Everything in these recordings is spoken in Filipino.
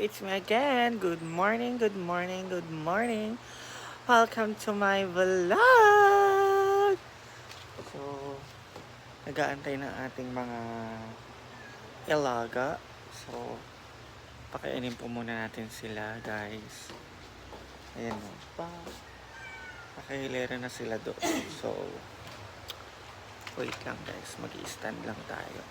It's me again. Good morning, good morning, good morning. Welcome to my vlog! So, nag-aantay ng ating mga ilaga. So, pakainin po muna natin sila, guys. Ayan o. Pakahilera na sila doon. So, wait lang guys. Mag-i-stand lang tayo.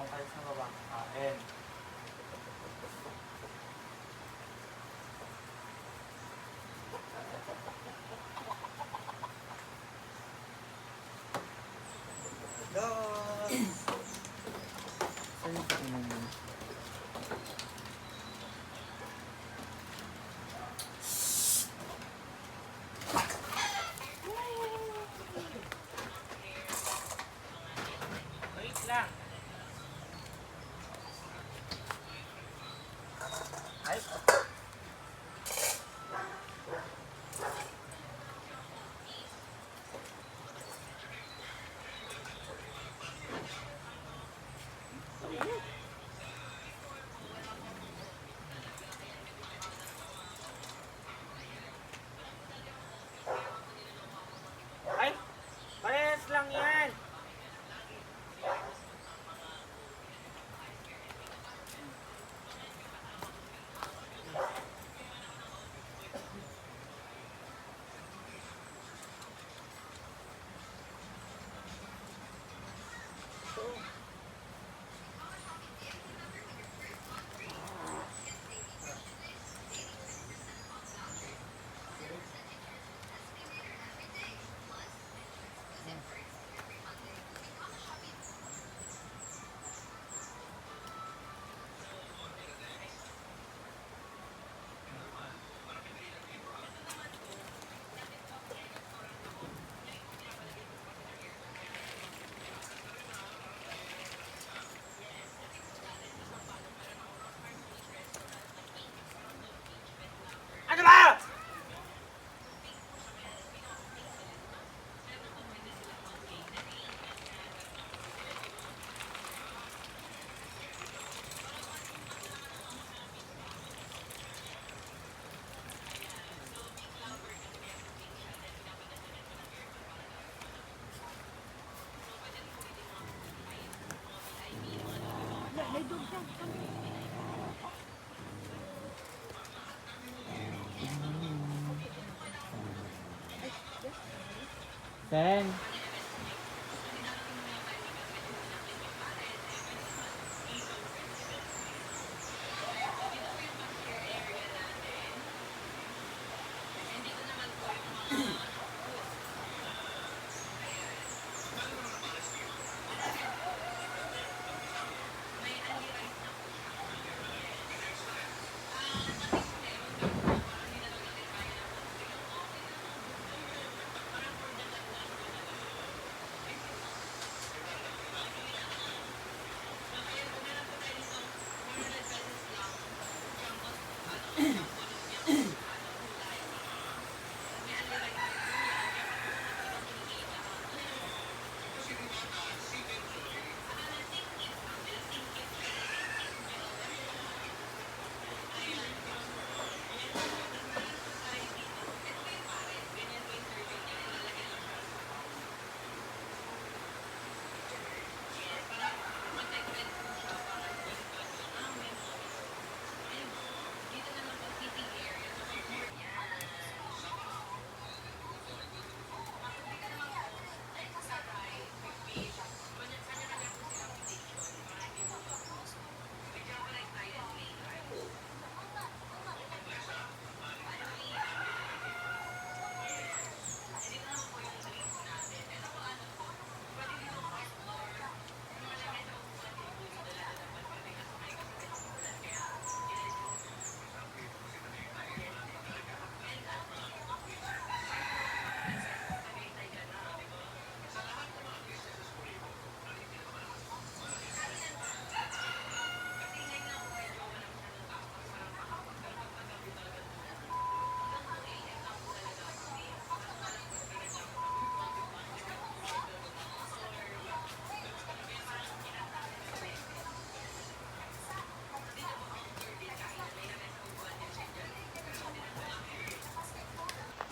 Kung kayo sa baba, kain. Sa'yo ba mo? Wait lang. Ay, ay, parehas lang yan. Ano ba? Sen.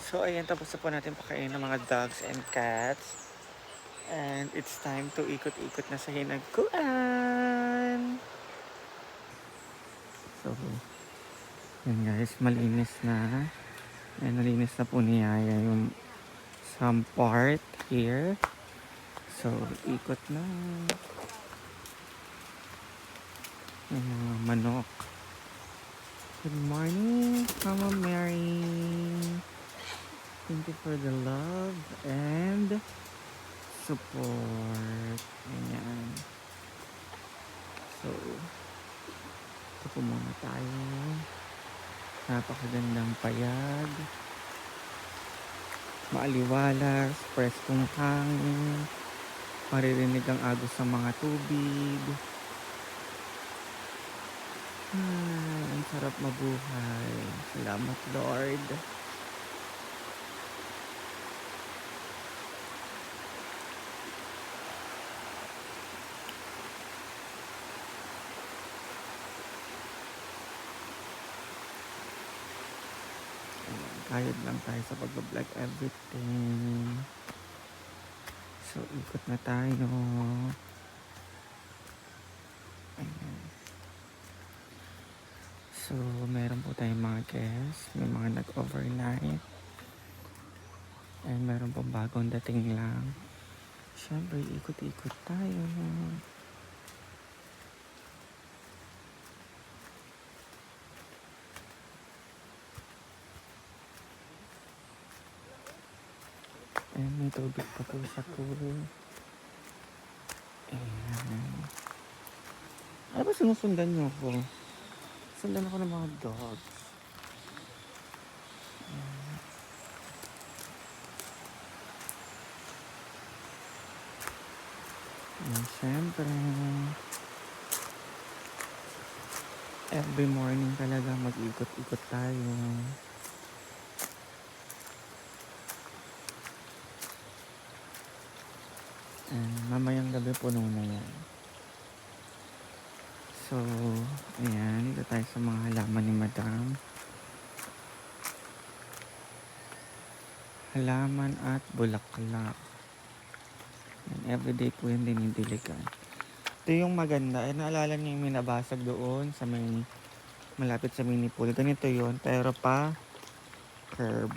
So, ayan, tapos na po natin pakain ng mga dogs and cats. And it's time to ikot-ikot na sa hinagkuan. So, yun guys, malinis na. Ayan, nalinis na po ni Yaya yung some part here. So, ikot na. Yung mga manok. Good morning, Mama Mary. Thank you for the love and support. Ayan. So, ito po muna tayo. Napakagandang payag. Maaliwalas, preskong hangin. Maririnig ang agos sa mga tubig. Ang sarap mabuhay. Salamat, Lord. Kayod lang tayo sa pag-vlog everything. So, ikot na tayo. Ayan. So, meron po tayong mga guests. May mga nag-overnight. And meron pong bagong dating lang. Siyempre, ikot-ikot tayo. And may tubig pa po sa pool. Ayan. Ano ba sinusundan niyo po? Sundan ako ng mga dogs. And syempre, every morning talaga mag-ikot-ikot tayo. And mamayang gabi po na yan. So, ayan, dito tayo sa mga halaman ni Madam. Halaman at bulaklak. And everyday po yung dinidiligan. Ito yung maganda. Naalala niyo yung minabasag doon sa may malapit sa mini pool. Ganito yun, pero pa curve.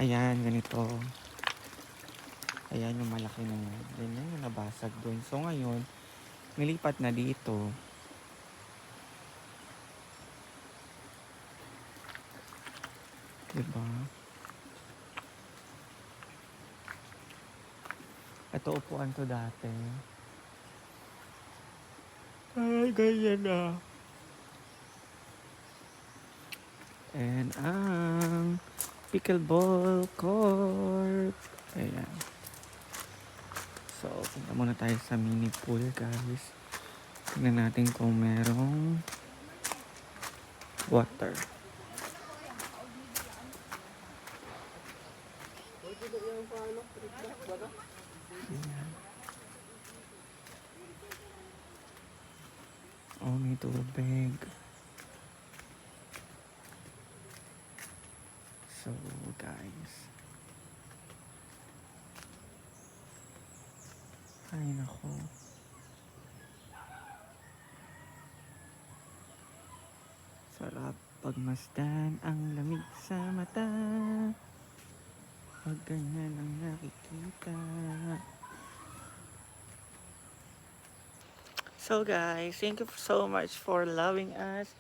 Ayan, ganito. Ayan yung malaki na yan. Ganyan yung nabasag doon. So ngayon, nilipat na dito. Diba? Ito upuan to dati. Ay, ganyan na. And ang pickleball court. Ayan. So, punta muna tayo sa mini pool, guys. Tingnan natin kung merong water. Ayan. Oh, may tubig. So, guys. Ay, nako. Sarap pagmasdan ang lamig sa mata. Pag ganyan ang nakikita. So guys, thank you so much for loving us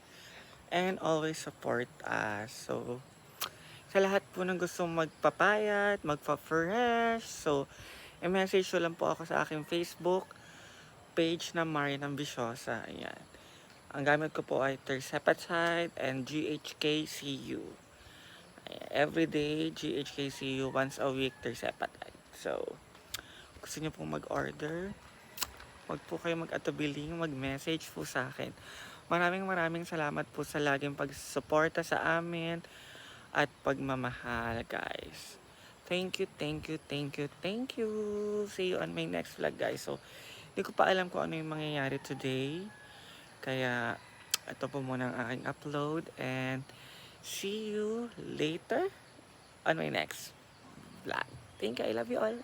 and always support us. So, sa lahat po ng gustong magpapayat, magpa-fresh, so, i-message ko lang po ako sa aking Facebook page na Marian Ambisyosa. Ayan. Ang gamit ko po ay Tersepatide and GHKCU. Everyday GHKCU, once a week Tersepatide. So, gusto niyo pong mag-order, wag po kayo mag-atubiling, mag-message po sa akin. Maraming salamat po sa laging pagsuporta sa amin at pagmamahal, guys. Thank you. See you on my next vlog, guys. So, hindi ko pa alam kung ano yung mangyayari today. Kaya, ito po muna ang aking upload and see you later on my next vlog. Thank you. I love you all.